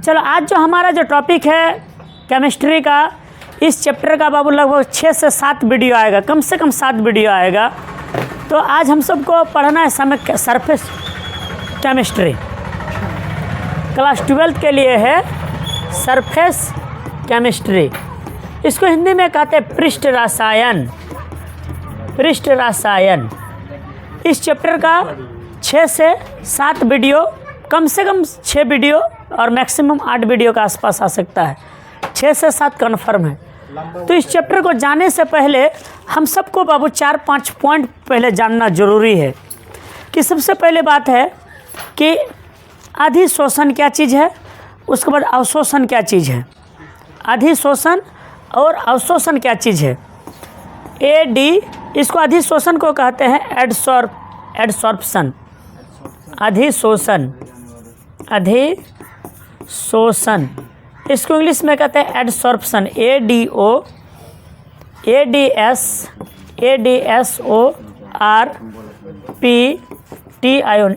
चलो आज जो हमारा जो टॉपिक है केमिस्ट्री का, इस चैप्टर का बाबू लगभग 6 से 7 वीडियो आएगा, कम से कम 7 वीडियो आएगा। तो आज हम सबको पढ़ना है समय सरफेस केमिस्ट्री, क्लास 12 के लिए है सरफेस केमिस्ट्री। इसको हिंदी में कहते हैं पृष्ठ रसायन। पृष्ठ रसायन इस चैप्टर का 6 से 7 वीडियो, कम से कम 6 वीडियो और मैक्सिमम 8 वीडियो के आसपास आ सकता है। 6 से 7 कन्फर्म है। तो इस चैप्टर को जाने से पहले हम सबको बाबू 4-5 पॉइंट पहले जानना जरूरी है। कि सबसे पहले बात है कि अधिशोषण क्या चीज़ है, उसके बाद अवशोषण क्या चीज़ है। अधिशोषण और अवशोषण क्या चीज़ है। इसको अधिशोषण को कहते हैं एडसॉर्प्शन। अधिशोषण इसको इंग्लिश में कहते हैं एडसॉर्प्शन। ADSORPTION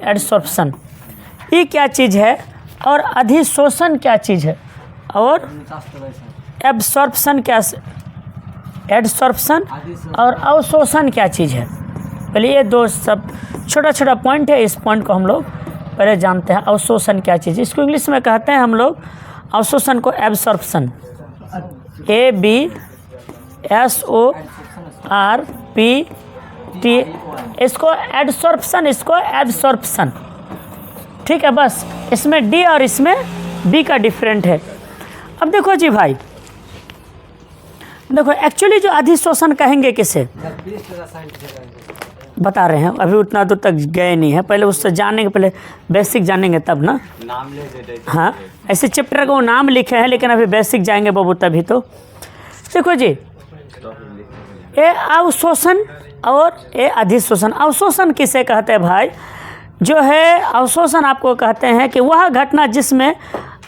adsorption. ये क्या चीज़ है और अधिशोषण क्या चीज़ है और एब्सॉर्प्शन क्या, एडसॉर्प्शन और अवशोषण क्या चीज़ है। पहले ये दो सब छोटा छोटा पॉइंट है, इस पॉइंट को हम लोग पहले जानते हैं। अवशोषण क्या चीज़ है, इसको इंग्लिश में कहते हैं हम लोग अवशोषण को एब्सॉर्प्शन। ABSORPT इसको एडसॉर्प्शन, इसको एब्सॉर्प्शन। ठीक है, बस इसमें डी और इसमें बी का डिफरेंट है। अब देखो जी भाई, देखो एक्चुअली जो अधिशोषण कहेंगे किसे बता रहे हैं, अभी उतना दूर तक गए नहीं है। पहले उससे जानेंगे, पहले बेसिक जानेंगे तब ना। नाम ले दे। हाँ, ऐसे चैप्टर को नाम लिखे हैं लेकिन अभी बेसिक जाएंगे बाबू तभी। तो देखो जी, ये अवशोषण और ये अधिशोषण। अवशोषण किसे कहते हैं भाई, जो है अवशोषण आपको कहते हैं कि वह घटना जिसमें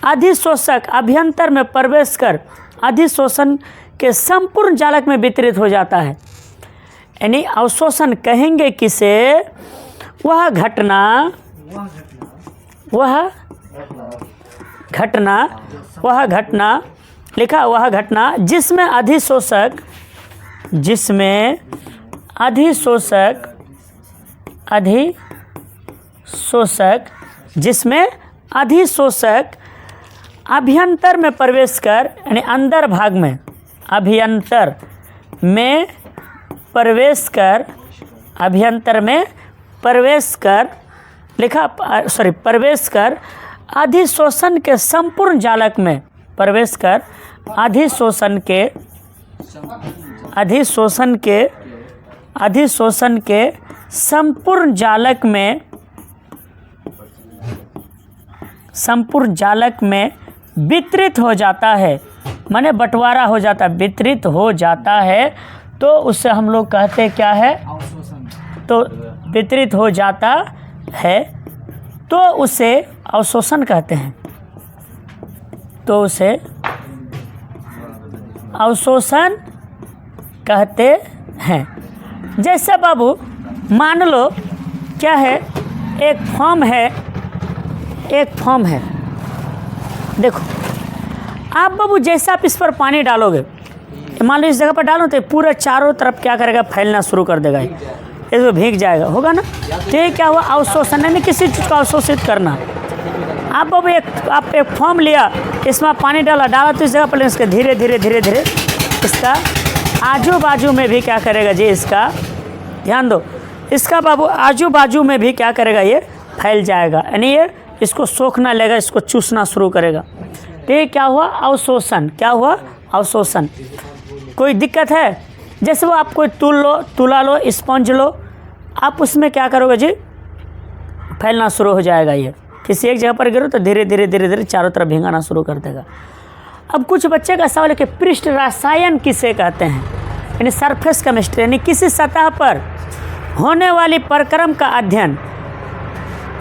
अधिशोषक अभ्यंतर में प्रवेश कर अधिशोषण के संपूर्ण जालक में वितरित हो जाता है। यानी अवशोषण कहेंगे किसे, वह घटना लिखा, वह घटना जिसमें अधिशोषक अभ्यंतर में प्रवेश कर, यानी अंदर भाग में, अभ्यंतर में प्रवेश कर, अभ्यंतर में प्रवेश कर लिखा, प्रवेश कर अधिशोषण के संपूर्ण जालक में प्रवेश कर अधिशोषण के संपूर्ण जालक में वितरित हो जाता है। माने बंटवारा हो जाता है, वितरित हो जाता है। तो उससे हम लोग कहते क्या है, तो वितरित हो जाता है तो उसे अवशोषण कहते हैं। तो उसे अवशोषण कहते हैं। जैसे बाबू मान लो क्या है, एक फॉर्म है। देखो आप बाबू जैसे आप इस पर पानी डालोगे, मान लो इस जगह पर डालो तो पूरा चारों तरफ क्या करेगा, फैलना शुरू कर देगा, इसमें भीग जाएगा, होगा ना। तो ये क्या हुआ, अवशोषण, यानी किसी चीज़ को अवशोषित करना। आप बाबू आप एक फॉर्म लिया, इसमें पानी डाला तो इस जगह पर इसके धीरे धीरे इसका आजू बाजू में भी क्या करेगा जी, इसका ध्यान दो, इसका बाबू आजू बाजू में भी क्या करेगा, ये फैल जाएगा। यानी ये इसको सोखना लेगा, इसको चूसना शुरू करेगा। तो ये क्या हुआ, अवशोषण। क्या हुआ, अवशोषण। कोई दिक्कत है, जैसे वो आप कोई तुला लो, स्पंज लो, आप उसमें क्या करोगे जी, फैलना शुरू हो जाएगा। ये किसी एक जगह पर गिरो तो धीरे धीरे चारों तरफ भींगाना शुरू कर देगा। अब कुछ बच्चे का सवाल है कि पृष्ठ रसायन किसे कहते हैं, यानी सरफेस केमिस्ट्री, यानी किसी सतह पर होने वाली परिक्रम का अध्ययन।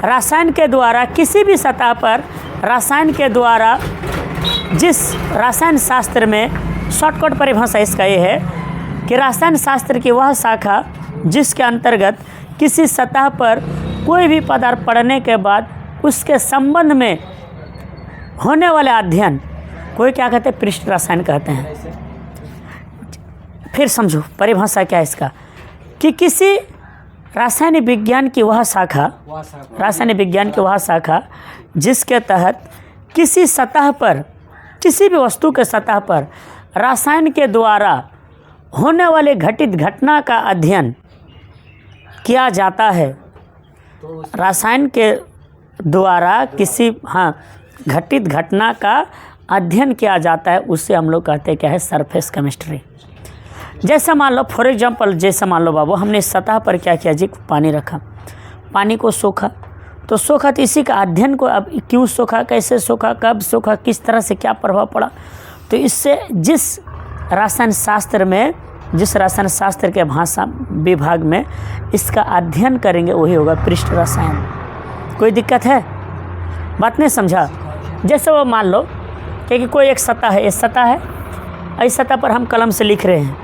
रसायन के द्वारा, किसी भी सतह पर रसायन के द्वारा, जिस रसायन शास्त्र में शॉर्टकट परिभाषा इसका ये है कि रसायन शास्त्र की वह शाखा जिसके अंतर्गत किसी सतह पर कोई भी पदार्थ पड़ने के बाद उसके संबंध में होने वाले अध्ययन कोई क्या कहते हैं, पृष्ठ रसायन कहते हैं। फिर समझो परिभाषा क्या है इसका, कि किसी रासायनिक विज्ञान की वह शाखा, रासायनिक विज्ञान की वह शाखा जिसके तहत किसी सतह पर, किसी भी वस्तु के सतह पर रसायन के द्वारा होने वाले घटित घटना का अध्ययन किया जाता है। रसायन के द्वारा किसी घटित घटना का अध्ययन किया जाता है, उससे हम लोग कहते हैं क्या है, सरफेस केमिस्ट्री। जैसे मान लो फॉर एग्जांपल, जैसे मान लो बाबू हमने सतह पर क्या किया जी, पानी रखा, पानी को सोखा, तो सोखा तो इसी का अध्ययन को, अब क्यों सोखा, कैसे सोखा, कब सोखा, किस तरह से क्या प्रभाव पड़ा, तो इससे जिस रसायन शास्त्र में, जिस रसायन शास्त्र के भाषा विभाग में इसका अध्ययन करेंगे वही होगा पृष्ठ रसायन। कोई दिक्कत है, बात नहीं समझा। जैसे वो मान लो कि कोई एक सतह है, ये सतह है, इस सतह पर हम कलम से लिख रहे हैं,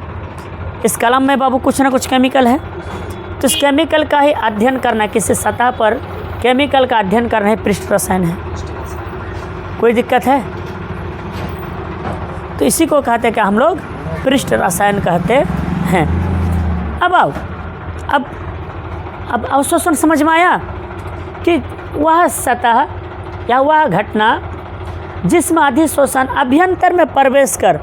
इस कलम में बाबू कुछ ना कुछ केमिकल है, तो इस केमिकल का ही अध्ययन करना, किसी सतह पर केमिकल का अध्ययन करना है, पृष्ठ रसायन है। कोई दिक्कत है, तो इसी को कहते हैं कि हम लोग पृष्ठ रसायन कहते हैं। अब आओ, अब अवशोषण समझ में आया कि वह सतह या वह घटना जिसमें अधिशोषण अभ्यंतर में प्रवेश कर,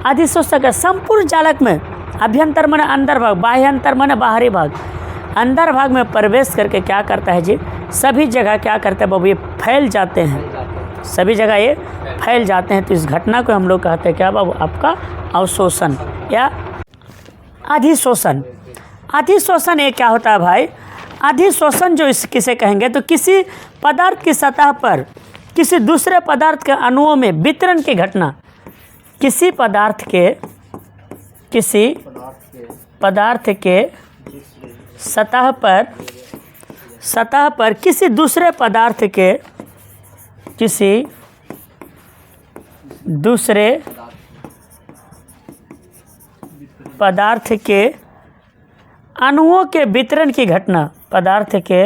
अधिशोषण के संपूर्ण जालक में, अभ्यंतर माने अंदर भाग, बाह्यंतर माने बाहरी भाग, अंदर भाग में प्रवेश करके क्या करता है जी, सभी जगह क्या करते हैं बाबू, ये फैल जाते हैं, सभी जगह ये फैल जाते हैं। तो इस घटना को हम लोग कहते हैं क्या बाबू, आपका अवशोषण या अधिशोषण। अधिशोषण ये क्या होता है भाई, अधिशोषण जो इस किसे कहेंगे, तो किसी पदार्थ की सतह पर किसी दूसरे पदार्थ के अणुओं में वितरण की घटना, किसी पदार्थ के सतह पर किसी दूसरे पदार्थ के, किसी दूसरे पदार्थ के अणुओं के वितरण की घटना, पदार्थ के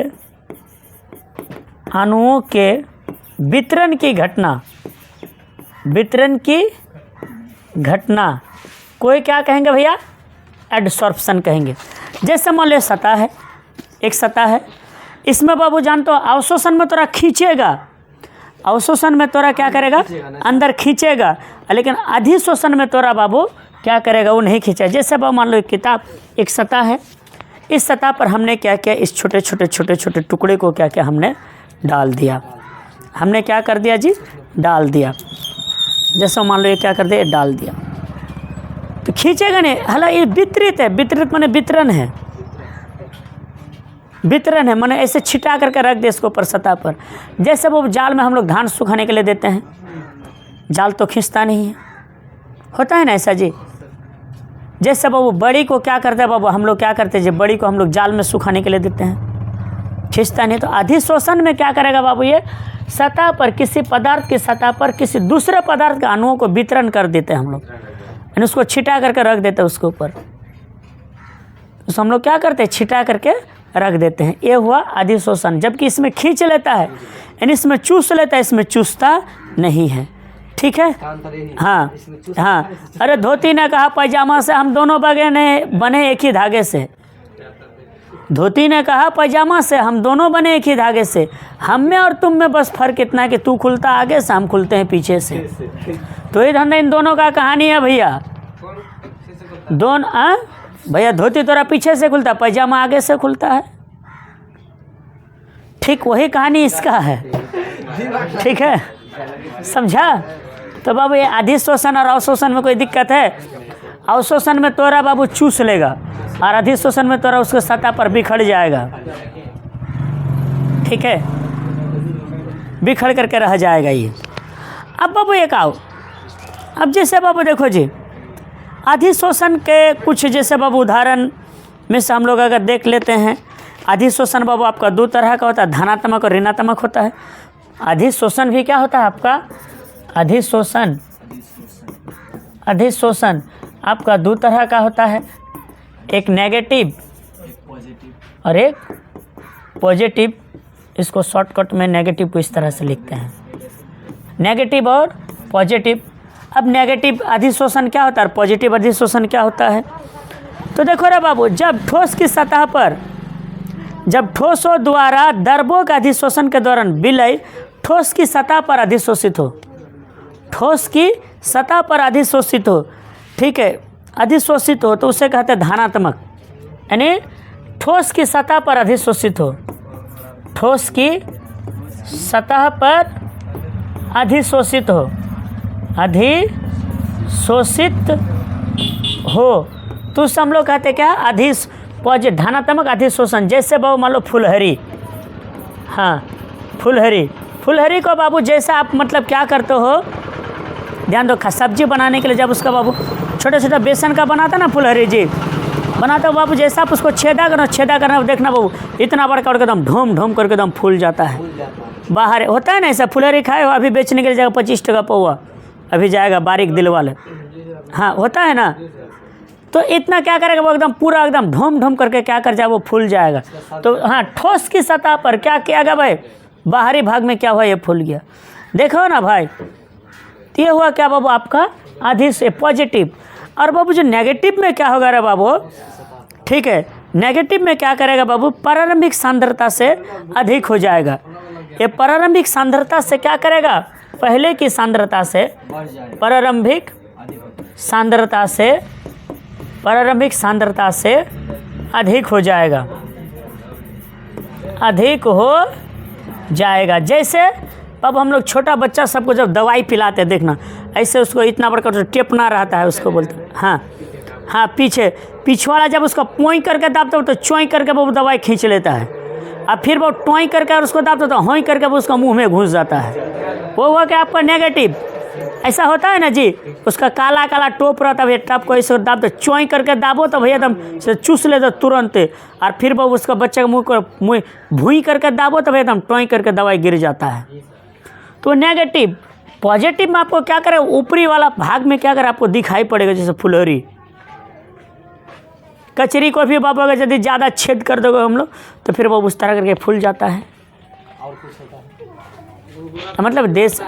अणुओं के वितरण की घटना, वितरण की घटना कोई क्या कहेंगे भैया, एडसॉर्प्शन कहेंगे। जैसे मान लो सतह है, एक सतह है, इसमें बाबू जानते हो अवशोषण में तोरा खींचेगा, अवशोषण में तोरा क्या करेगा, अंदर खींचेगा, लेकिन अधिशोषण में तोरा बाबू क्या करेगा, वो नहीं खींचेगा। जैसे बाबू मान लो एक किताब, एक सतह है, इस सतह पर हमने क्या किया, इस छोटे छोटे टुकड़े को क्या किया, हमने डाल दिया, हमने क्या कर दिया जी, डाल दिया। जैसे मान लो ये क्या कर दिया, डाल दिया, तो खींचेगा नहीं। हालांकि ये वितरित है, वितरित माने वितरण है, वितरण है माने ऐसे छिटा करके रख दे इसको ऊपर सतह पर। जैसे वो जाल में हम लोग धान सुखाने के लिए देते हैं, जाल तो खींचता नहीं है, होता है ना ऐसा जी। जैसे बाबू बड़ी को क्या करते हैं बाबू, हम लोग क्या करते हैं जी, बड़ी को हम लोग जाल में सुखाने के लिए देते हैं, खींचता नहीं। तो अधिशोषण में क्या करेगा बाबू, ये सतह पर, किसी पदार्थ की सतह पर किसी दूसरे पदार्थ के अणुओं को वितरण कर देते हैं हम लोग, यानी उसको छिटा करके रख देते हैं उसके ऊपर, तो हम लोग क्या करते हैं, छिटा करके रख देते हैं। ये हुआ अधिशोषण। जबकि इसमें खींच लेता है, यानी इसमें चूस लेता है, इसमें चूसता नहीं है। ठीक है, हाँ हाँ। अरे धोती ने कहा पैजामा से हम दोनों बने एक ही धागे से, धोती ने कहा पैजामा से हम दोनों बने एक ही धागे से, हम में और तुम में बस फर्क इतना है कि तू खुलता आगे से, हम खुलते हैं पीछे से। तो ये धंधा इन दोनों का कहानी है भैया। दोनों भैया, धोती तोरा पीछे से खुलता, पैजामा आगे से खुलता है। ठीक वही कहानी इसका है। ठीक है, समझा। तो बाबू ये अधिशोषण और अवशोषण में कोई दिक्कत है? अवशोषण में तोरा बाबू चूस लेगा और अधिशोषण में तोरा उसके सतह पर बिखर जाएगा। ठीक है, बिखर करके रह जाएगा ये। अब बाबू एक आओ, अब जैसे बाबू देखो जी, अधिशोषण के कुछ जैसे बाबू उदाहरण में से हम लोग अगर देख लेते हैं। अधिशोषण बाबू आपका दो तरह का होता है, धनात्मक और ऋणात्मक होता है। अधिशोषण भी क्या होता है आपका, अधिशोषण आपका दो तरह का होता है, एक नेगेटिव और एक पॉजिटिव। इसको शॉर्टकट में नेगेटिव को इस तरह से लिखते हैं, नेगेटिव और पॉजिटिव। अब नेगेटिव अधिशोषण क्या होता है, पॉजिटिव अधिशोषण क्या होता है? तो देखो रे बाबू, जब ठोस की सतह पर, जब ठोसों द्वारा द्रवों के अधिशोषण के दौरान विलय ठोस की सतह पर अधिशोषित हो, ठोस की सतह पर अधिशोषित हो, ठीक है, अधिशोषित हो, तो उसे कहते हैं धनात्मक, यानी ठोस की सतह पर अधिशोषित हो, ठोस की सतह पर अधिशोषित हो, अधिशोषित हो, तो उसे हम लोग कहते हैं क्या, धनात्मक अधिशोषण। जैसे बाबू मान लो फुलहरी, हाँ फुलहरी, फुलहरी को बाबू जैसा आप मतलब क्या करते हो, ध्यान दो, सब्जी बनाने के लिए जब उसका बाबू छोटा छोटा बेसन का बनाता ना फुलहरी जी, बनाता हो बाबू, जैसा आप उसको छेदा करना देखना बाबू, इतना बड़का एकदम ढोम ढोम करके एकदम फूल जाता है। बाहर होता है ना ऐसा, फुलहरी खाए हो, अभी बेचने के लिए जाएगा 25 टका पौवा, अभी जाएगा बारीक दिल वाले, हाँ होता है ना। तो इतना क्या करेगा वो, एकदम पूरा एकदम ढोम ढोम करके क्या कर जाए, वो फूल जाएगा। तो हाँ, ठोस की सतह पर क्या किया गया भाई, बाहरी भाग में क्या हुआ, ये फूल गया। देखो ना भाई, तो ये हुआ क्या बाबू आपका पॉजिटिव। और बाबू जो नेगेटिव में क्या होगा रे बाबू, ठीक है, नेगेटिव में क्या करेगा बाबू, प्रारंभिक सांद्रता से अधिक हो जाएगा। ये प्रारंभिक सांद्रता से क्या करेगा, पहले की सांद्रता से, प्रारंभिक सांद्रता से अधिक हो जाएगा, अधिक हो जाएगा। जैसे अब हम लोग छोटा बच्चा सबको जब दवाई पिलाते हैं, देखना ऐसे उसको इतना बड़का तो टेपना रहता है, उसको बोलते हैं, हाँ हाँ, पिछवाड़ा जब उसको पोई करके दाबते हो तो चोई करके वो दवाई खींच लेता है, अब फिर वो टोई करके और उसको दाबते तो होई करके वो उसका मुंह में घुस जाता है। वो हुआ क्या आपका नेगेटिव, ऐसा होता है ना जी, उसका काला काला टोप रहता है, टप को ऐसे दाब तो चोई करके दाबो तो भैया एकदम चूस ले तो तुरंत, और फिर वो उसका बच्चे के मुँह को भूई करके दाबो तो भैया एकदम टोई करके दवाई गिर जाता है। तो नेगेटिव। पॉजिटिव में आपको क्या करे, ऊपरी वाला भाग में क्या करे, आपको दिखाई पड़ेगा, जैसे फुलहरी, कचरी को भी बाबू अगर यदि ज़्यादा छेद कर दोगे हम लोग तो फिर वो उस तरह करके फूल जाता है। और कुछ होता है मतलब देश,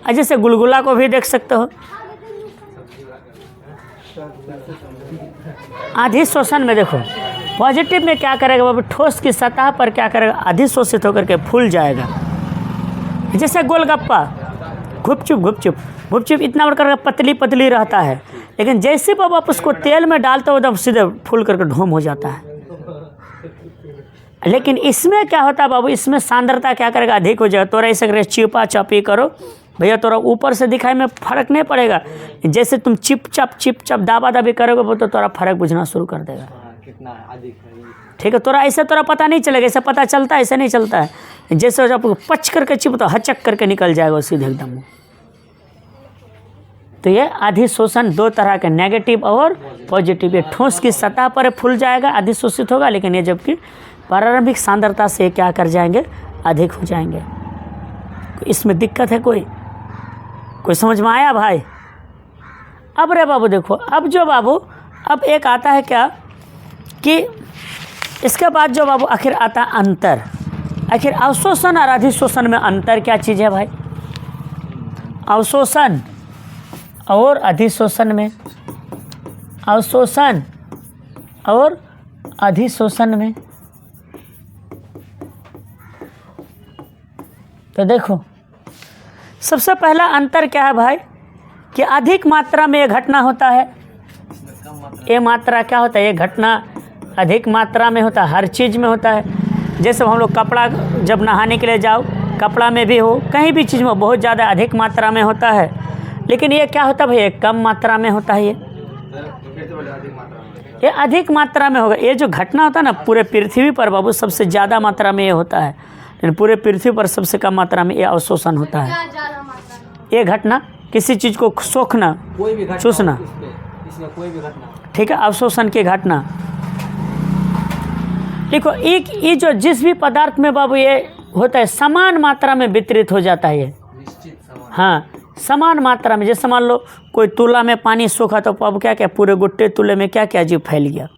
जैसे गुलगुला को भी देख सकते हो। अधिशोषण में देखो, पॉजिटिव में क्या करेगा बाबू, ठोस की सतह पर क्या करेगा, अधिशोषित होकर के फूल जाएगा। जैसे गोलगप्पा, गुपचुप इतना बड़ा पतली पतली रहता है, लेकिन जैसे बाबू आप उसको तेल में डालते हो एकदम सीधे फूल करके ढोम हो जाता है। लेकिन इसमें क्या होता है बाबू, इसमें सांद्रता क्या करेगा, अधिक हो जाएगा। तोरा ऐसे करे चिपा चापी करो भैया, तोरा ऊपर से दिखाई में फर्क नहीं पड़ेगा, जैसे तुम चिप चप दाबा दाबी करोगे तो तोरा फर्क बुझना शुरू कर देगा, कितना अधिक है, ठीक है। तोरा ऐसे तोरा पता नहीं चलेगा, ऐसा पता चलता है, ऐसे नहीं चलता है। जैसे जब पच करके चिप तो हचक करके निकल जाएगा सीधे एकदम। तो ये अधिशोषण दो तरह के, नेगेटिव और पॉजिटिव। ये ठोस की सतह पर फूल जाएगा, अधिशोषित होगा, लेकिन ये जबकि प्रारंभिक सांद्रता से क्या कर जाएंगे, अधिक हो जाएंगे। इसमें दिक्कत है कोई समझ में आया भाई? अब रे बाबू देखो, अब जो बाबू अब एक आता है क्या कि इसके बाद जो बाबू आखिर आता है अंतर। आखिर अवशोषण और अधिशोषण में अंतर क्या चीज़ है भाई? अवशोषण और अधिशोषण में, अवशोषण और अधिशोषण में तो देखो, सबसे पहला अंतर क्या है भाई कि अधिक मात्रा में ये घटना होता है। ये मात्रा क्या होता है, ये घटना अधिक मात्रा में होता है, हर चीज़ में होता है। जैसे हम लोग कपड़ा जब नहाने के लिए जाओ, कपड़ा में भी हो, कहीं भी चीज़ में बहुत ज़्यादा अधिक मात्रा में होता है। लेकिन ये क्या होता है भाई, ये कम मात्रा में होता है। ये अधिक मात्रा में होगा। ये जो घटना होता है ना पूरे पृथ्वी पर बाबू सबसे ज़्यादा मात्रा में ये होता है, लेकिन पूरे पृथ्वी पर सबसे कम मात्रा में ये अवशोषण होता है। ये घटना किसी चीज़ को सोखना, चूसना, ठीक है, अवशोषण की घटना। देखो एक ये जो जिस भी पदार्थ में बाबू ये होता है समान मात्रा में वितरित हो जाता है ये, हाँ समान मात्रा में। जैसे मान लो कोई तुला में पानी सूखा तो बाबू क्या क्या पूरे गुट्टे तुले में क्या क्या जीव फैल गया।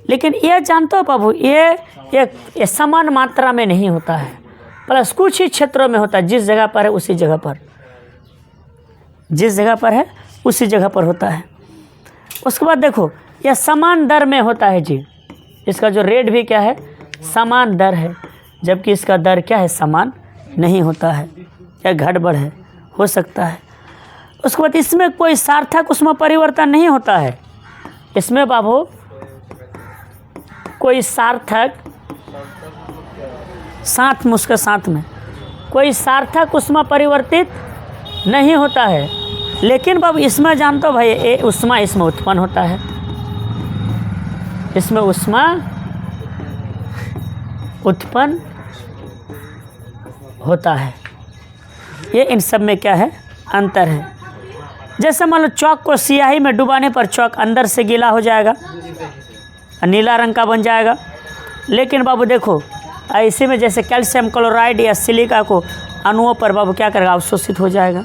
लेकिन ये जानते हो बाबू ये समान मात्रा में नहीं होता है, प्लस कुछ ही क्षेत्रों में होता है, जिस जगह पर है उसी जगह पर। जिस जगह पर है उसी जगह पर होता है। उसके बाद देखो यह समान दर में होता है जी, इसका जो रेट भी क्या है, समान दर है, जबकि इसका दर क्या है, समान नहीं होता है या गड़बड़ है, हो सकता है। उसके बाद इसमें कोई सार्थक उसमें परिवर्तन नहीं होता है, इसमें बाबू कोई सार्थक साथ में, उसके साथ में कोई सार्थक उसमें परिवर्तित नहीं होता है। लेकिन बाबू इसमें जानते हो भाई, ये उष्मा इसमें उत्पन्न होता है, इसमें उष्मा उत्पन्न होता है। ये इन सब में क्या है, अंतर है। जैसे मान लो चौक को स्याही में डुबाने पर चौक अंदर से गीला हो जाएगा, नीला रंग का बन जाएगा। लेकिन बाबू देखो इसी में जैसे कैल्शियम क्लोराइड या सिलिका को अणुओं पर बाबू क्या करेगा, अवशोषित हो जाएगा।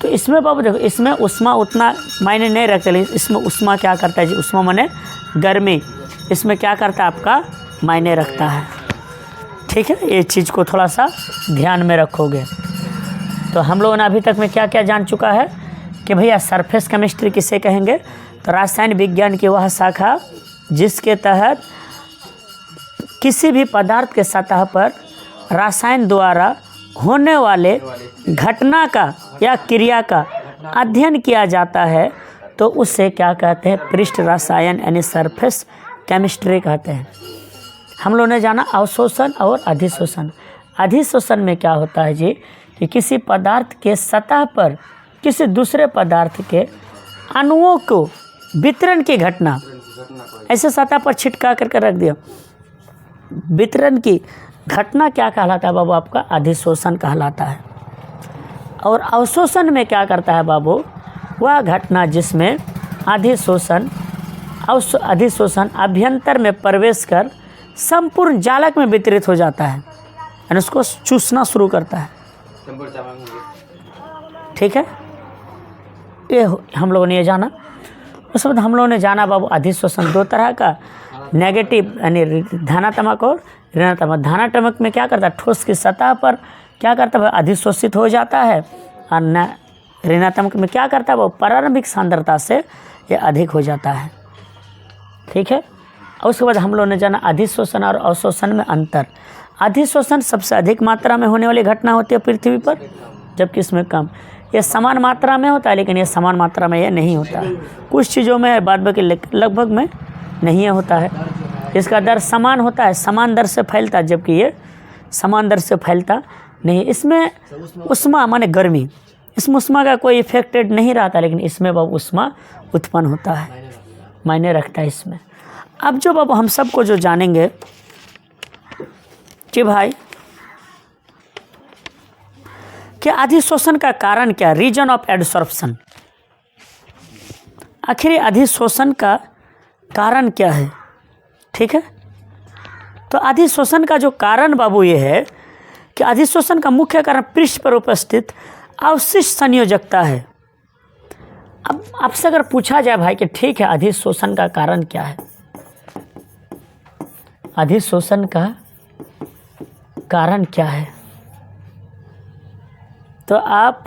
तो इसमें बाबू देखो, इसमें उष्मा उतना मायने नहीं रखते, लेकिन इसमें उष्मा क्या करता है जी, उष्मा माने गर्मी, इसमें क्या करता है, आपका मायने रखता है। ठीक है, ये चीज़ को थोड़ा सा ध्यान में रखोगे। तो हम लोगों ने अभी तक में क्या क्या जान चुका है कि भैया सरफेस केमिस्ट्री किसे कहेंगे, तो रासायनिक विज्ञान की वह शाखा जिसके तहत किसी भी पदार्थ के सतह पर रसायन द्वारा होने वाले घटना का या क्रिया का अध्ययन किया जाता है, तो उसे क्या कहते हैं, पृष्ठ रसायन यानी सरफेस केमिस्ट्री कहते हैं। हम लोगों ने जाना अवशोषण और अधिशोषण। अधिशोषण में क्या होता है जी, कि किसी पदार्थ के सतह पर किसी दूसरे पदार्थ के अणुओं को वितरण की घटना, ऐसे सतह पर छिटका करके रख दिया, वितरण की घटना क्या कहलाता है बाबू, आपका अधिशोषण कहलाता है। और अवशोषण में क्या करता है बाबू, वह घटना जिसमें अधिशोषण अभ्यंतर में प्रवेश कर संपूर्ण जालक में वितरित हो जाता है, यानी उसको चूसना शुरू करता है। ठीक है, ये हम लोगों ने ये जाना। उस वक्त हम लोगों ने जाना बाबू अधिशोषण दो तरह का, नेगेटिव यानी धनात्मक और ऋणात्मक। धनात्मक में क्या करता है, ठोस की सतह पर क्या करता है, अधिशोषित हो जाता है, और ऋणात्मक में क्या करता है, वो प्रारंभिक सांद्रता से ये अधिक हो जाता है। ठीक है, और उसके बाद हम लोगों ने जाना अधिशोषण और अवशोषण में अंतर। अधिशोषण सबसे अधिक मात्रा में होने वाली घटना होती है पृथ्वी पर, जबकि इसमें कम। ये समान मात्रा में होता है, लेकिन ये समान मात्रा में ये नहीं होता है, कुछ चीज़ों में बाद बाकी लगभग में नहीं होता है। इसका दर समान होता है, समान दर से फैलता है, जबकि ये समान दर से फैलता नहीं। इसमें उष्मा माने गर्मी, इसमें उष्मा का कोई इफेक्टेड नहीं रहता, लेकिन इसमें बाबू उष्मा उत्पन्न होता है, मायने रखता है इसमें। अब जो बाबू हम सबको जो जानेंगे कि भाई कि अधिशोषण का कारण क्या, रीजन ऑफ एडसॉर्प्शन, आखिर अधिशोषण का कारण क्या है। ठीक है, तो अधिशोषण का जो कारण बाबू ये है कि अधिशोषण का मुख्य कारण पृष्ठ पर उपस्थित अवशिष्ट संयोजकता है। अब आपसे अगर पूछा जाए भाई कि ठीक है अधिशोषण का कारण क्या है, अधिशोषण का कारण क्या है, तो आप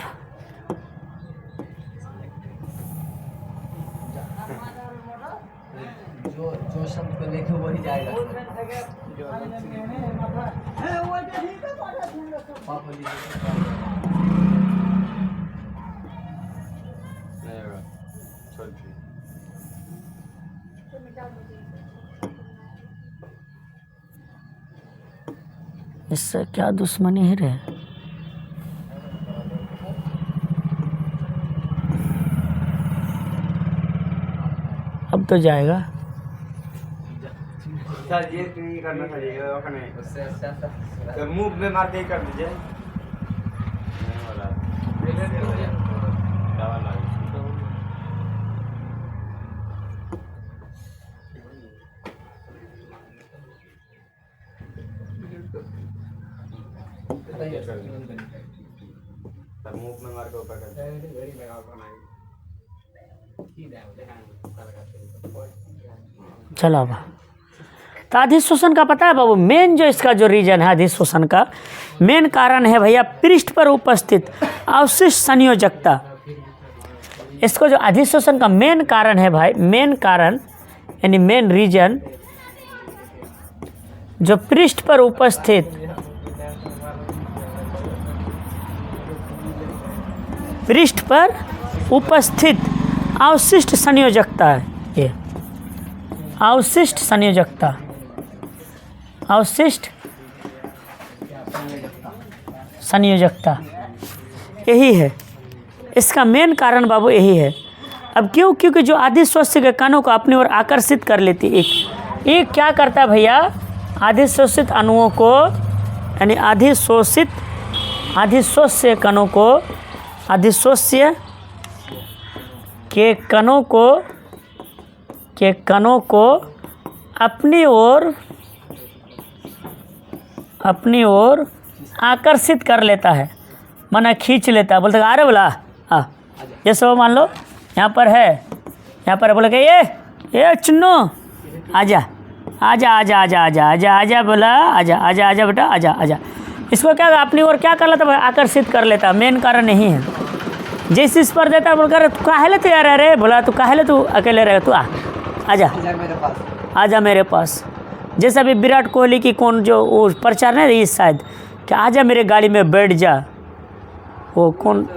जो शब्द को लेके वही जाएगा। इससे क्या दुश्मनी है रे। अब तो जाएगा। सर ये नहीं करना चाहिए, उससे अच्छा तो मुंह में मार के कर दीजिए। मुंह में मार के ऊपर कर चलो अब तो अधिशोषण का पता है बाबू, मेन जो इसका जो रीजन है अधिशोषण का मेन कारण है भैया पृष्ठ पर उपस्थित अवशिष्ट संयोजकता। इसको जो अधिशोषण का मेन कारण है भाई, मेन कारण यानी मेन रीजन जो पृष्ठ पर उपस्थित अवशिष्ट संयोजकता है। ये अवशिष्ट संयोजकता, अवशिष्ट संयोजकता यही है इसका मेन कारण बाबू, यही है। अब क्यों? क्योंकि जो अधिशोष्य के कणों को अपनी ओर आकर्षित कर लेती एक क्या करता है भैया, अधिशोषित अणुओं को यानी अधिशोष्य कणों को, अधिशोष्य के कणों को अपनी ओर आकर्षित कर लेता है, माना खींच लेता है। बोलते अरे बोला जैसे वो मान लो यहाँ पर है, यहाँ पर बोले कि ये चुन्नू आजा आजा आजा आजा आजा आजा आजा बोला आजा आजा आजा बेटा आजा आजा। इसको क्या अपनी ओर क्या कर लेता है, आकर्षित कर लेता है। मेन कारण यही है। जैसे इस पर देता है बोलकर तू काहे ले तैयार है रे, बोला तू काहे ले तू अकेले रहेगा, तू आजा आजा मेरे पास। जैसे अभी विराट कोहली की कौन जो वो प्रचार नहीं रही शायद कि आजा मेरे गाड़ी में बैठ जा, वो कौन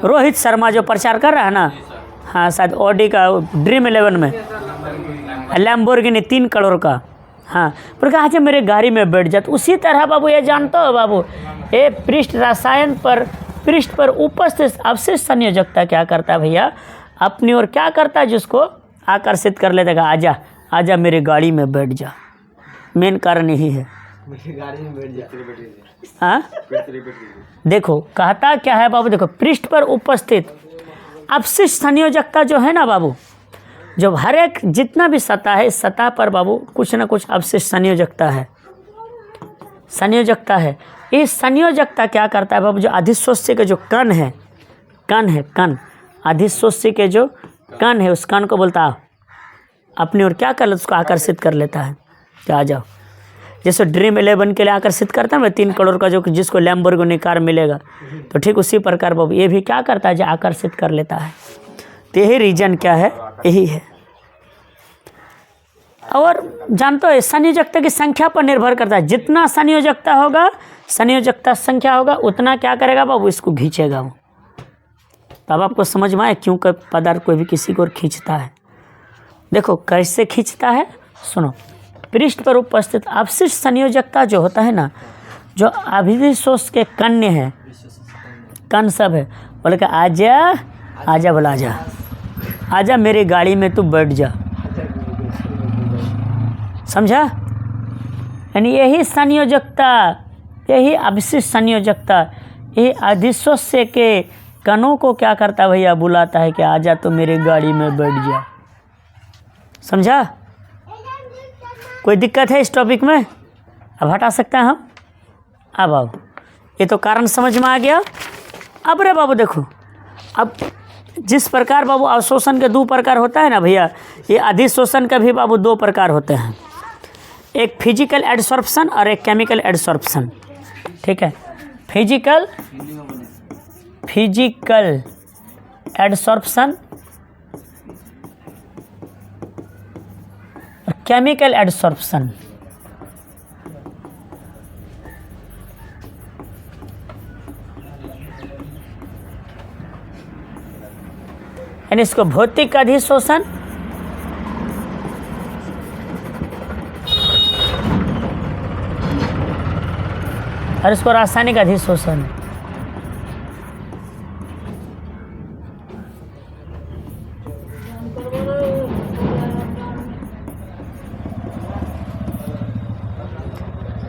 रोहित शर्मा जो प्रचार कर रहा है ना, हाँ शायद ऑडी का ड्रीम 11 में लैम्बोर्गिनी 3 करोड़ का, हाँ पर कहा आजा मेरे गाड़ी में बैठ जा। तो उसी तरह बाबू ये जानते हो बाबू, ये पृष्ठ पर उपस्थित अवशिष्ट संयोजकता क्या करता है भैया, अपनी ओर क्या करता है, जिसको आकर्षित कर लेता है, आजा आजा मेरे गाड़ी में बैठ जा। मेन कारण यही है। गाड़ी में बैठ जा। हाँ देखो कहता क्या है बाबू, देखो पृष्ठ पर उपस्थित अवशिष्ट संयोजकता जो है ना बाबू, जो हर एक जितना भी सतह है, इस सतह पर बाबू कुछ ना कुछ अवशिष्ट संयोजकता है। इस संयोजकता क्या करता है बाबू, जो अधिशोष्य के जो कण है, अधिशोष्य के जो कण है, उस कण को बोलता है अपनी ओर क्या कर लेता, उसको आकर्षित कर लेता है कि आ जाओ। जैसे ड्रीम 11 के लिए आकर्षित करता है ना 3 करोड़ का, जो जिसको लैम्बोर्गिनी कार मिलेगा, तो ठीक उसी प्रकार बाबू ये भी क्या करता है, जो आकर्षित कर लेता है। तो यही रीजन क्या है, यही है। और जानते हो संयोजकता की संख्या पर निर्भर करता है। जितना संयोजकता संख्या होगा उतना क्या करेगा बाबू, इसको खींचेगा वो। तब आपको समझ में आए क्यों पदार्थ कोई भी किसी को खींचता है। देखो कैसे खींचता है, सुनो। पृष्ठ पर उपस्थित अवशिष्ट संयोजकता जो होता है ना, जो अधिशोष के कण्य है, कण सब है, बोले कि आजा आजा, बोला आजा आजा मेरी गाड़ी में तू बैठ जा, समझा। यानी यही संयोजकता, यही अवशिष्ट संयोजकता, यही अधिशोष्य के कणों को क्या करता भैया, बुलाता है कि आजा तो मेरी गाड़ी में बैठ जा, समझा। कोई दिक्कत है इस टॉपिक में? अब हटा सकते हैं हम। अब आओ, ये तो कारण समझ में आ गया। अब रे बाबू देखो, अब जिस प्रकार बाबू अवशोषण के 2 प्रकार होता है ना भैया, ये अधिशोषण का भी बाबू 2 प्रकार होते हैं, एक फिजिकल एडसॉर्प्शन और एक केमिकल एडसॉर्प्शन। ठीक है, फिजिकल एडसॉर्प्शन और केमिकल एडसॉर्प्शन। यानी इसको भौतिक अधिशोषण और इसको रासायनिक अधिशोषण।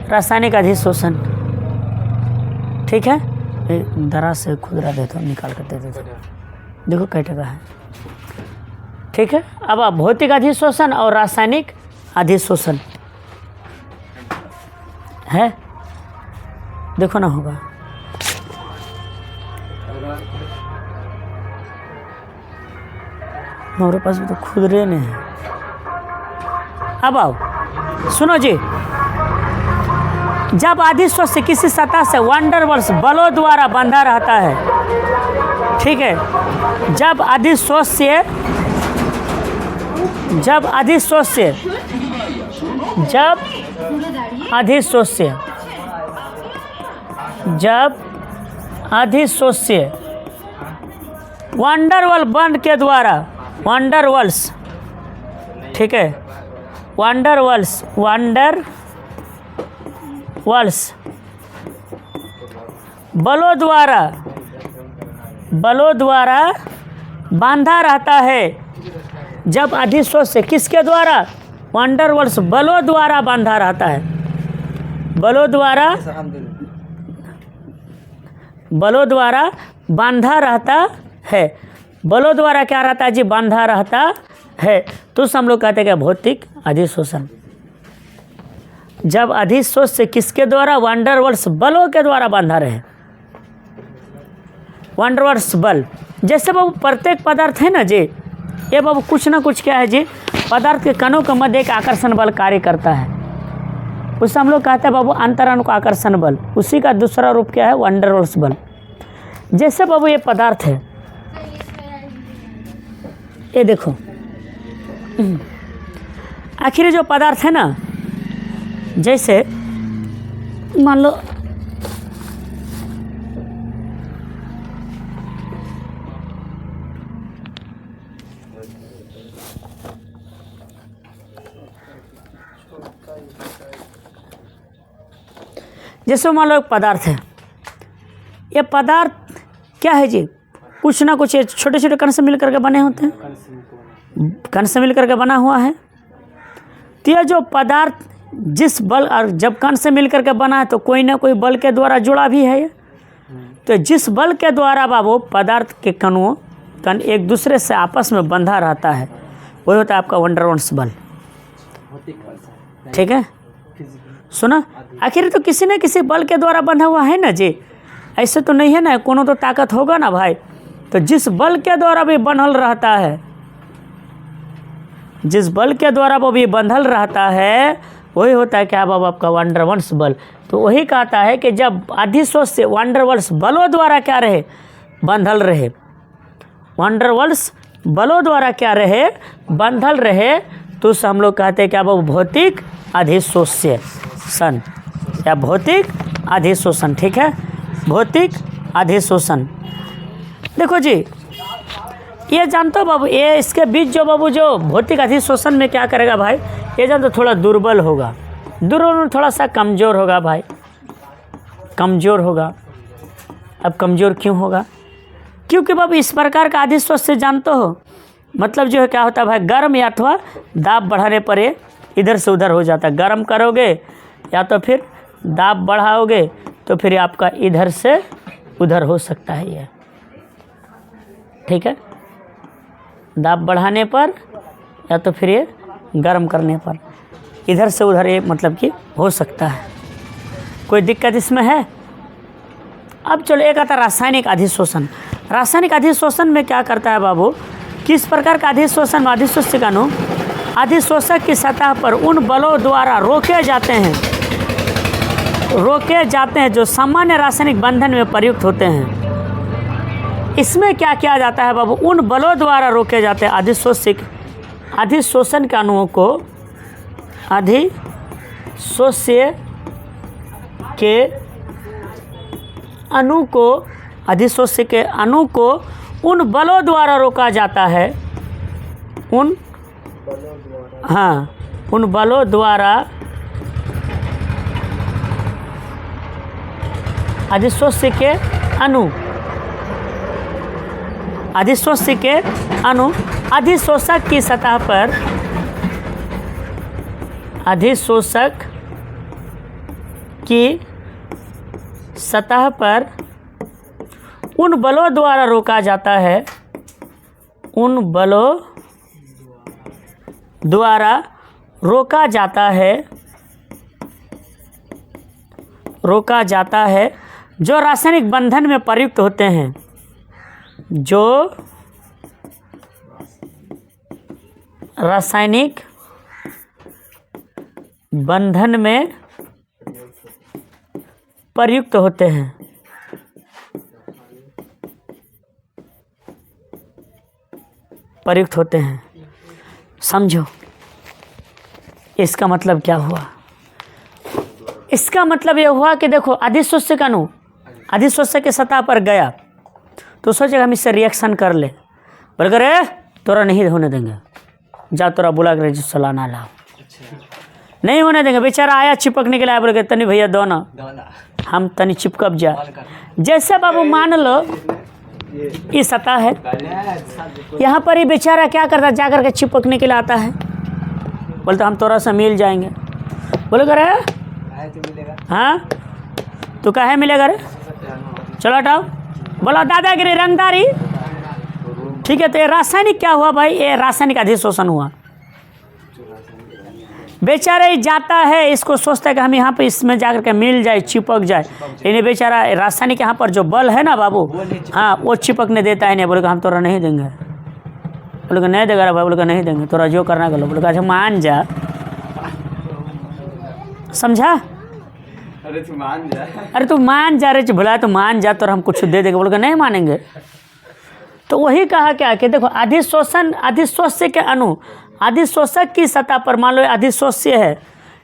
रासायनिक अधिशोषण, ठीक है। दरा से खुदरा देता हूँ, निकाल कर दे देता हूँ, देखो कई टका है, ठीक है। अब आप भौतिक अधिशोषण और रासायनिक अधिशोषण है, देखो ना होगा। हमारे पास भी तो खुदरे नहीं है। अब आओ, सुनो जी, जब अधिशोष से किसी सतह से वंडरवल्स बलों द्वारा बंधा रहता है, ठीक है, जब अधिशोष से वंडरवल बंध के द्वारा, वंडरवल्स, ठीक है, वंडरवल्स बलों द्वारा बांधा रहता है। जब अधिशोष से किसके द्वारा? वंडरवल्स बलों द्वारा बांधा रहता है। बलों द्वारा बांधा रहता है। बलों द्वारा क्या रहता है जी? बांधा रहता है। तो हम लोग कहते हैं क्या? भौतिक अधिशोषण। जब अधिशोष से किसके द्वारा? वंडरवल्स बलों के द्वारा बांधा रहे। वंडरवल्स बल, जैसे बाबू प्रत्येक पदार्थ है ना जी, ये बाबू कुछ ना कुछ क्या है जी, पदार्थ के कणों के मध्य एक आकर्षण बल कार्य करता है। उससे हम लोग कहते हैं बाबू अंतरानुक आकर्षण बल। उसी का दूसरा रूप क्या है? वंडरवल्स बल। जैसे बाबू ये पदार्थ है, ये देखो, आखिर जो पदार्थ है ना, जैसे मान लो जैसे मान लो एक पदार्थ है, ये पदार्थ क्या है जी? कुछ ना कुछ छोटे छोटे कण से मिल करके बने होते हैं, कण से मिल करके बना हुआ है। तो यह जो पदार्थ जिस बल, और जब कण से मिल करके बना है तो कोई ना कोई बल के द्वारा जुड़ा भी है ये। तो जिस बल के द्वारा बाबू पदार्थ के कण एक दूसरे से आपस में बंधा रहता है, वही होता है आपका वंडरवल्स बल। ठीक है, सुना? आखिर तो किसी न किसी बल के द्वारा बंधा हुआ है ना जी, ऐसे तो नहीं है ना, कोनो तो ताकत होगा ना भाई। तो जिस बल के द्वारा भी बंधल रहता है, जिस बल के द्वारा वो भी बंधल रहता है, वही होता है क्या बाबू? आपका वंडरवल्स बल। तो वही कहता है कि जब अधिशोष से वंडरवल्स बलों द्वारा क्या रहे? बंधल रहे। वंडरवल्स बलों द्वारा क्या रहे? बंधल रहे। तो उसे हम लोग कहते हैं क्या बाबू? भौतिक अधिशोषण या भौतिक अधिशोषण। ठीक है, भौतिक अधिशोषण। देखो जी, ये जानते हो बाबू, ये इसके बीच जो बाबू जो भौतिक अधिशोषण में क्या करेगा भाई? ये जानते थोड़ा दुर्बल होगा, दुर्बल थोड़ा सा कमज़ोर होगा भाई, कमज़ोर होगा। अब कमज़ोर क्यों होगा? क्योंकि बाबू इस प्रकार का अधिशोष से जानते हो मतलब जो है क्या होता है भाई? गर्म या अथवा दाब बढ़ाने पर ये इधर से उधर हो जाता है। गर्म करोगे या तो फिर दाब बढ़ाओगे तो फिर आपका इधर से उधर हो सकता है ये। ठीक है, दाब बढ़ाने पर या तो फिर ये गर्म करने पर इधर से उधर ये मतलब कि हो सकता है। कोई दिक्कत इसमें है? अब चलो, एक आता रासायनिक अधिशोषण। रासायनिक अधिशोषण में क्या करता है बाबू? किस प्रकार का अधिशोषण में? अधिशोषक अणु अधिशोषक की सतह पर उन बलों द्वारा रोके जाते हैं जो सामान्य रासायनिक बंधन में प्रयुक्त होते हैं। इसमें क्या किया जाता है बाबू? उन बलों द्वारा रोके जाते हैं अधिशोषण के अणुओं को, अधिशोष्य के अणु को उन बलों द्वारा रोका जाता है। उन बलों द्वारा अधिशोष्य के अणु अधिशोषक की सतह पर उन बलों द्वारा रोका जाता है। उन बलों द्वारा रोका जाता है जो रासायनिक बंधन में प्रयुक्त होते हैं। जो रासायनिक बंधन में प्रयुक्त होते हैं। प्रयुक्त होते हैं। समझो इसका मतलब क्या हुआ। इसका मतलब यह हुआ कि देखो अधिशोष्य का अणु अधिशोष्य के सतह पर गया तो सोचेगा हम इससे रिएक्शन कर ले, बोल कर तोरा नहीं होने देंगे, जा तोरा बुला कर सलाह ना लाओ, नहीं होने देंगे। बेचारा आया चिपकने के लिए, बोल के तनी भैया दो ना, हम तनी चिपकब जा। जैसे बाबू मान लो ये सतह है, यहाँ पर ही बेचारा क्या करता, जा कर के चिपकने के लिए आता है, बोलते हम तोरा से मिल जाएंगे। बोले करे हाँ तो काहे मिलेगा रे, चलो हटाओ, बोला दादागिरी रंगदारी। ठीक है, तो ये रासायनिक क्या हुआ भाई, ये रासायनिक अधिशोषण हुआ। बेचारा जाता है, इसको सोचता है कि हम यहाँ पे इसमें जाकर के मिल जाए, चिपक जाए, लेकिन बेचारा रासायनिक यहाँ पर जो बल है ना बाबू, हाँ वो चिपकने देता है नहीं। बोले हम तोरा नहीं देंगे, बोले नहीं देगा भाई, बोले नहीं देंगे, तोरा जो करना कर लो। बोले अच्छा मान जा, समझा, अरे तू मान जा, अरे तू मान जा रे, भुला तो मान जा, तो हम कुछ दे देंगे। बोल नहीं मानेंगे। तो वही कहा क्या कि देखो अधिशोषण, अधिशोष्य के अणु अधिशोषक की सतह पर, मान लो अधिशोष्य है,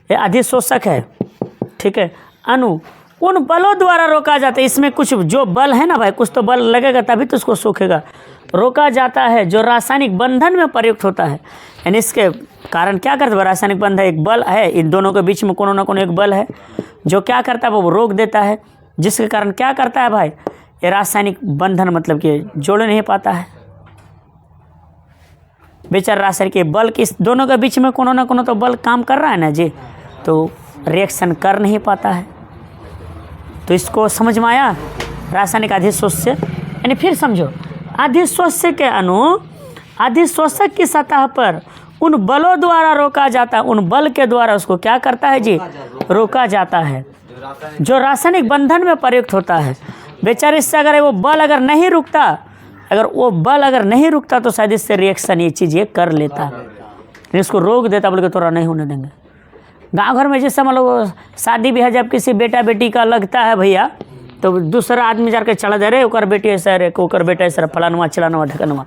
ये अधिशोषक है, ठीक है, अणु उन बलों द्वारा रोका जाता है। इसमें कुछ जो बल है ना भाई, कुछ तो बल लगेगा तभी तो उसको सूखेगा, रोका जाता है, जो रासायनिक बंधन में प्रयुक्त होता है। यानी इसके कारण क्या करता है, रासायनिक बंधन एक बल है, इन दोनों के बीच में कोनो ना कोनो एक बल है जो क्या करता है, वो रोक देता है, जिसके कारण क्या करता है भाई, ये रासायनिक बंधन मतलब कि जोड़ नहीं पाता है। बेचारा रासायनिक बल के इस दोनों के बीच में कोनो ना कोनो तो बल काम कर रहा है ना जी, तो रिएक्शन कर नहीं पाता है। तो इसको समझ में आया, रासायनिक अधिशोष्य। यानी फिर समझो, अधिशोष्य के अणु अधिशोषक की सतह पर उन बलों द्वारा रोका जाता है, उन बल के द्वारा उसको क्या करता है जी, रोका जाता है, जो रासायनिक बंधन में प्रयुक्त होता है। बेचारे इससे अगर वो बल अगर नहीं रुकता, अगर वो बल अगर नहीं रुकता तो शायद इससे रिएक्शन ये चीज़ ये कर लेता, इसको रोक देता, बोल के तोरा नहीं होने देंगे। गांव घर में जैसे मान लो शादी ब्याह जब किसी बेटा बेटी का लगता है भैया, तो दूसरा आदमी जाकर चला जा रहे ओकर बेटी ऐसा रे, ओकर बेटा ऐसा, फलानुआ चलानुआ ढकनुआ,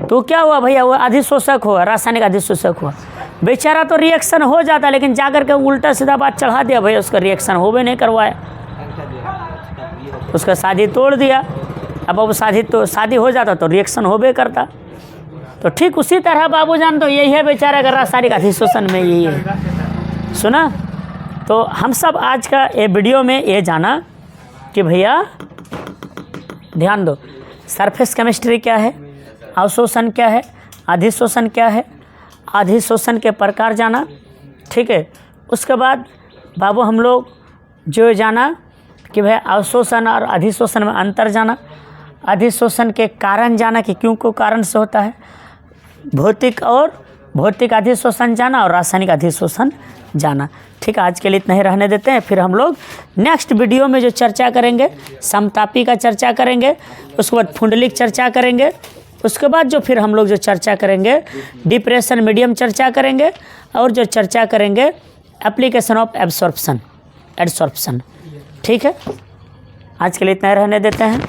तो क्या हुआ भैया, वो अधिशोषक हुआ, रासायनिक अधिशोषक हुआ। बेचारा तो रिएक्शन हो जाता, लेकिन जाकर के उल्टा सीधा बात चढ़ा दिया भैया, उसका रिएक्शन हो भी नहीं करवाया, उसका शादी तोड़ दिया। अब वो शादी हो जाता तो रिएक्शन हो भी करता। तो ठीक उसी तरह बाबूजान तो यही है बेचारा का रासायनिक अधिशोषण में यही है। सुना, तो हम सब आज का ये वीडियो में ये जाना कि भैया ध्यान दो, सरफेस केमिस्ट्री क्या है, अवशोषण क्या है, अधिशोषण क्या है, अधिशोषण के प्रकार जाना, ठीक है। उसके बाद बाबू हम लोग जो जाना कि भाई अवशोषण और अधिशोषण में अंतर जाना, अधिशोषण के कारण जाना कि क्यों को कारण से होता है, भौतिक अधिशोषण जाना और रासायनिक अधिशोषण जाना। ठीक है, आज के लिए इतना ही रहने देते हैं। फिर हम लोग नेक्स्ट वीडियो में जो चर्चा करेंगे, समतापी का चर्चा करेंगे, उसके बाद फुंडलिक चर्चा करेंगे, उसके बाद जो फिर हम लोग जो चर्चा करेंगे डिप्रेशन मीडियम चर्चा करेंगे, और जो चर्चा करेंगे एप्लीकेशन ऑफ एब्सॉर्प्शन। ठीक है, आज के लिए इतना ही रहने देते हैं।